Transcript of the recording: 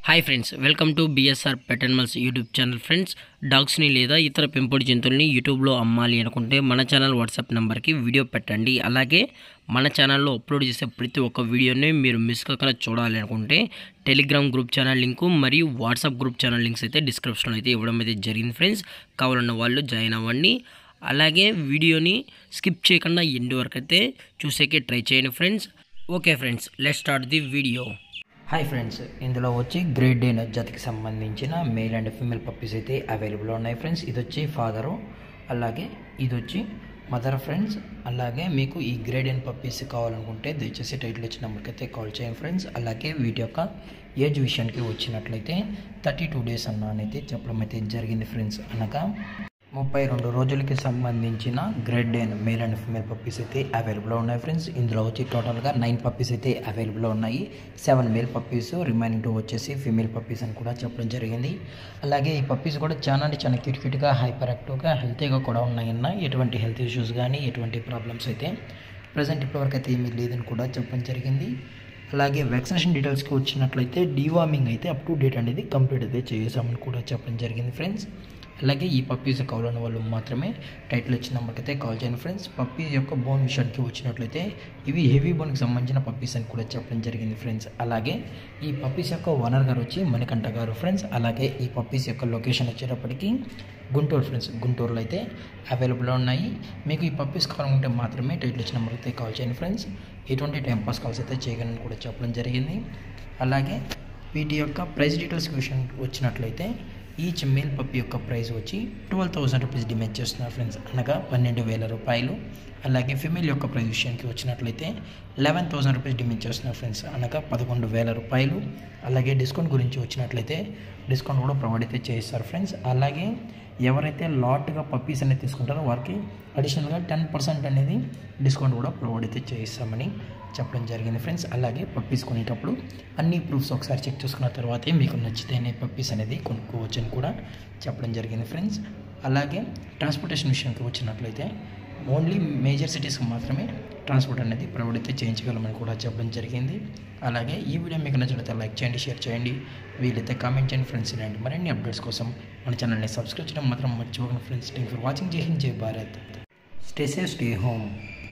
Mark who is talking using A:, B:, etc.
A: Hi friends, welcome to BSR pet animals YouTube channel. Friends, డాగ్స్ని లేదా ఇతర పెంపుడు జంతువుల్ని యూట్యూబ్లో అమ్మాలి అనుకుంటే మన ఛానల్ వాట్సాప్ నెంబర్కి వీడియో పెట్టండి. అలాగే మన ఛానల్లో అప్లోడ్ చేసే ప్రతి ఒక్క వీడియోని మీరు మిస్ కాకుండా చూడాలి అనుకుంటే టెలిగ్రామ్ గ్రూప్ ఛానల్ లింకు మరియు వాట్సాప్ గ్రూప్ ఛానల్ లింక్స్ అయితే డిస్క్రిప్షన్లో అయితే ఇవ్వడం అయితే జరిగింది. ఫ్రెండ్స్, కావాలన్న వాళ్ళు జాయిన్ అవ్వండి. అలాగే వీడియోని స్కిప్ చేయకుండా ఎండ్ వరకు అయితే చూసేకే ట్రై చేయండి friends. Okay friends, let's start the video. Hi friends, ఇందులో వచ్చి గ్రేట్ డేన్ జాతికి సంబంధించిన మేల్ అండ్ ఫీమేల్ పప్పీస్ అయితే అవైలబుల్ ఉన్నాయి ఫ్రెండ్స్. ఇది వచ్చి ఫాదరు, అలాగే ఇది వచ్చి మదర్ ఫ్రెండ్స్. అలాగే మీకు ఈ గ్రేట్ డేన్ పప్పీస్ కావాలనుకుంటే దయచేసి టైటిల్ ఇచ్చిన నెంబర్కి అయితే కాల్ చేయండి ఫ్రెండ్స్. అలాగే వీటి యొక్క ఏజ్ విషయానికి వచ్చినట్లయితే 32 డేస్ అన్నైతే చెప్పడం అయితే జరిగింది ఫ్రెండ్స్. అనగా 32 రోజులకి సంబంధించిన great Dane male and female puppies అయితే అవైలబుల్లో ఉన్నాయి ఫ్రెండ్స్. ఇందులో వచ్చి టోటల్గా 9 పప్పీస్ అయితే అవైలబుల్లో ఉన్నాయి. 7 మేల్ పప్పీస్, రిమైనింగ్ 2 వచ్చేసి ఫీమేల్ పప్పీస్ అని కూడా చెప్పడం జరిగింది. అలాగే ఈ పప్పీస్ కూడా చాలా క్యూట్గా, హైపర్ యాక్టివ్గా, హెల్తీగా కూడా ఉన్నాయన్న. ఎటువంటి హెల్త్ ఇష్యూస్ కానీ ఎటువంటి ప్రాబ్లమ్స్ అయితే ప్రజెంట్ ఇప్పటివరకు అయితే ఏమీ లేదని కూడా చెప్పడం జరిగింది. అలాగే వ్యాక్సినేషన్ డీటెయిల్స్కి వచ్చినట్లయితే డీవార్మింగ్ అయితే అప్ టు డేట్ అనేది కంప్లీట్ అయితే చేసామని కూడా చెప్పడం జరిగింది ఫ్రెండ్స్. అలాగే ఈ పప్పీస్ కావాలని వాళ్ళు మాత్రమే టైటిల్ ఇచ్చిన నెంబర్కి అయితే కాల్ చేయండి ఫ్రెండ్స్. పప్పీస్ యొక్క బోన్ విషయానికి వచ్చినట్లయితే ఇవి హెవీ బోన్కి సంబంధించిన పప్పీస్ అని కూడా చెప్పడం జరిగింది ఫ్రెండ్స్. అలాగే ఈ పప్పీస్ యొక్క ఓనర్ గారు వచ్చి మణికంఠ గారు ఫ్రెండ్స్. అలాగే ఈ పప్పీస్ యొక్క లొకేషన్ వచ్చేటప్పటికి గుంటూరు ఫ్రెండ్స్. గుంటూరులో అయితే అవైలబుల్లో ఉన్నాయి. మీకు ఈ పప్పీస్ కావాలంటే మాత్రమే టైటిల్ ఇచ్చిన నెంబర్కి అయితే కాల్ చేయండి ఫ్రెండ్స్. ఎటువంటి టైం పాస్ కాల్స్ అయితే చేయగలని కూడా చెప్పడం జరిగింది. అలాగే వీటి యొక్క ప్రైస్ డీటెయిల్స్ విషయానికి వచ్చినట్లయితే ఈచ్ మేల్ పప్పీ యొక్క ప్రైస్ వచ్చి 12,000 రూపీస్ డిమాండ్ చేస్తున్నారు ఫ్రెండ్స్, అనగా 12,000 రూపాయలు. అలాగే ఫీమేల్ యొక్క ప్రైస్ విషయానికి వచ్చినట్లయితే 11,000 రూపీస్ డిమాండ్ చేస్తున్నారు ఫ్రెండ్స్, అనగా 11,000 రూపాయలు. అలాగే డిస్కౌంట్ గురించి వచ్చినట్లయితే డిస్కౌంట్ కూడా ప్రొవైడ్ అయితే చేస్తారు ఫ్రెండ్స్. అలాగే ఎవరైతే లాట్గా పప్పీస్ అనేది తీసుకుంటారో వారికి అడిషనల్గా 10% అనేది డిస్కౌంట్ కూడా ప్రొవైడ్ అయితే చేయిస్తామని చెప్పడం జరిగింది ఫ్రెండ్స్. అలాగే పప్పీస్ కొనేటప్పుడు అన్ని ప్రూఫ్స్ ఒకసారి చెక్ చేసుకున్న తర్వాతే మీకు నచ్చితేనే పప్పీస్ అనేది కొనుక్కోవచ్చు అని కూడా చెప్పడం జరిగింది ఫ్రెండ్స్. అలాగే ట్రాన్స్పోర్టేషన్ విషయానికి వచ్చినట్లయితే ఓన్లీ మేజర్ సిటీస్కి మాత్రమే ట్రాన్స్పోర్ట్ అనేది ప్రొవైడ్ అయితే చేయించగలమని కూడా చెప్పడం జరిగింది. అలాగే ఈ వీడియో మీకు నచ్చినట్లయితే లైక్ చేయండి, షేర్ చేయండి, వీలైతే కామెంట్ చేయండి ఫ్రెండ్స్. ఇలాంటి మరిన్ని అప్డేట్స్ కోసం మన ఛానల్ని సబ్స్క్రైబ్ చేయడం మాత్రం మర్చిపోకండి ఫ్రెండ్స్. Thank for watching. జై హింద్, జై Bharat. Stay safe, stay home.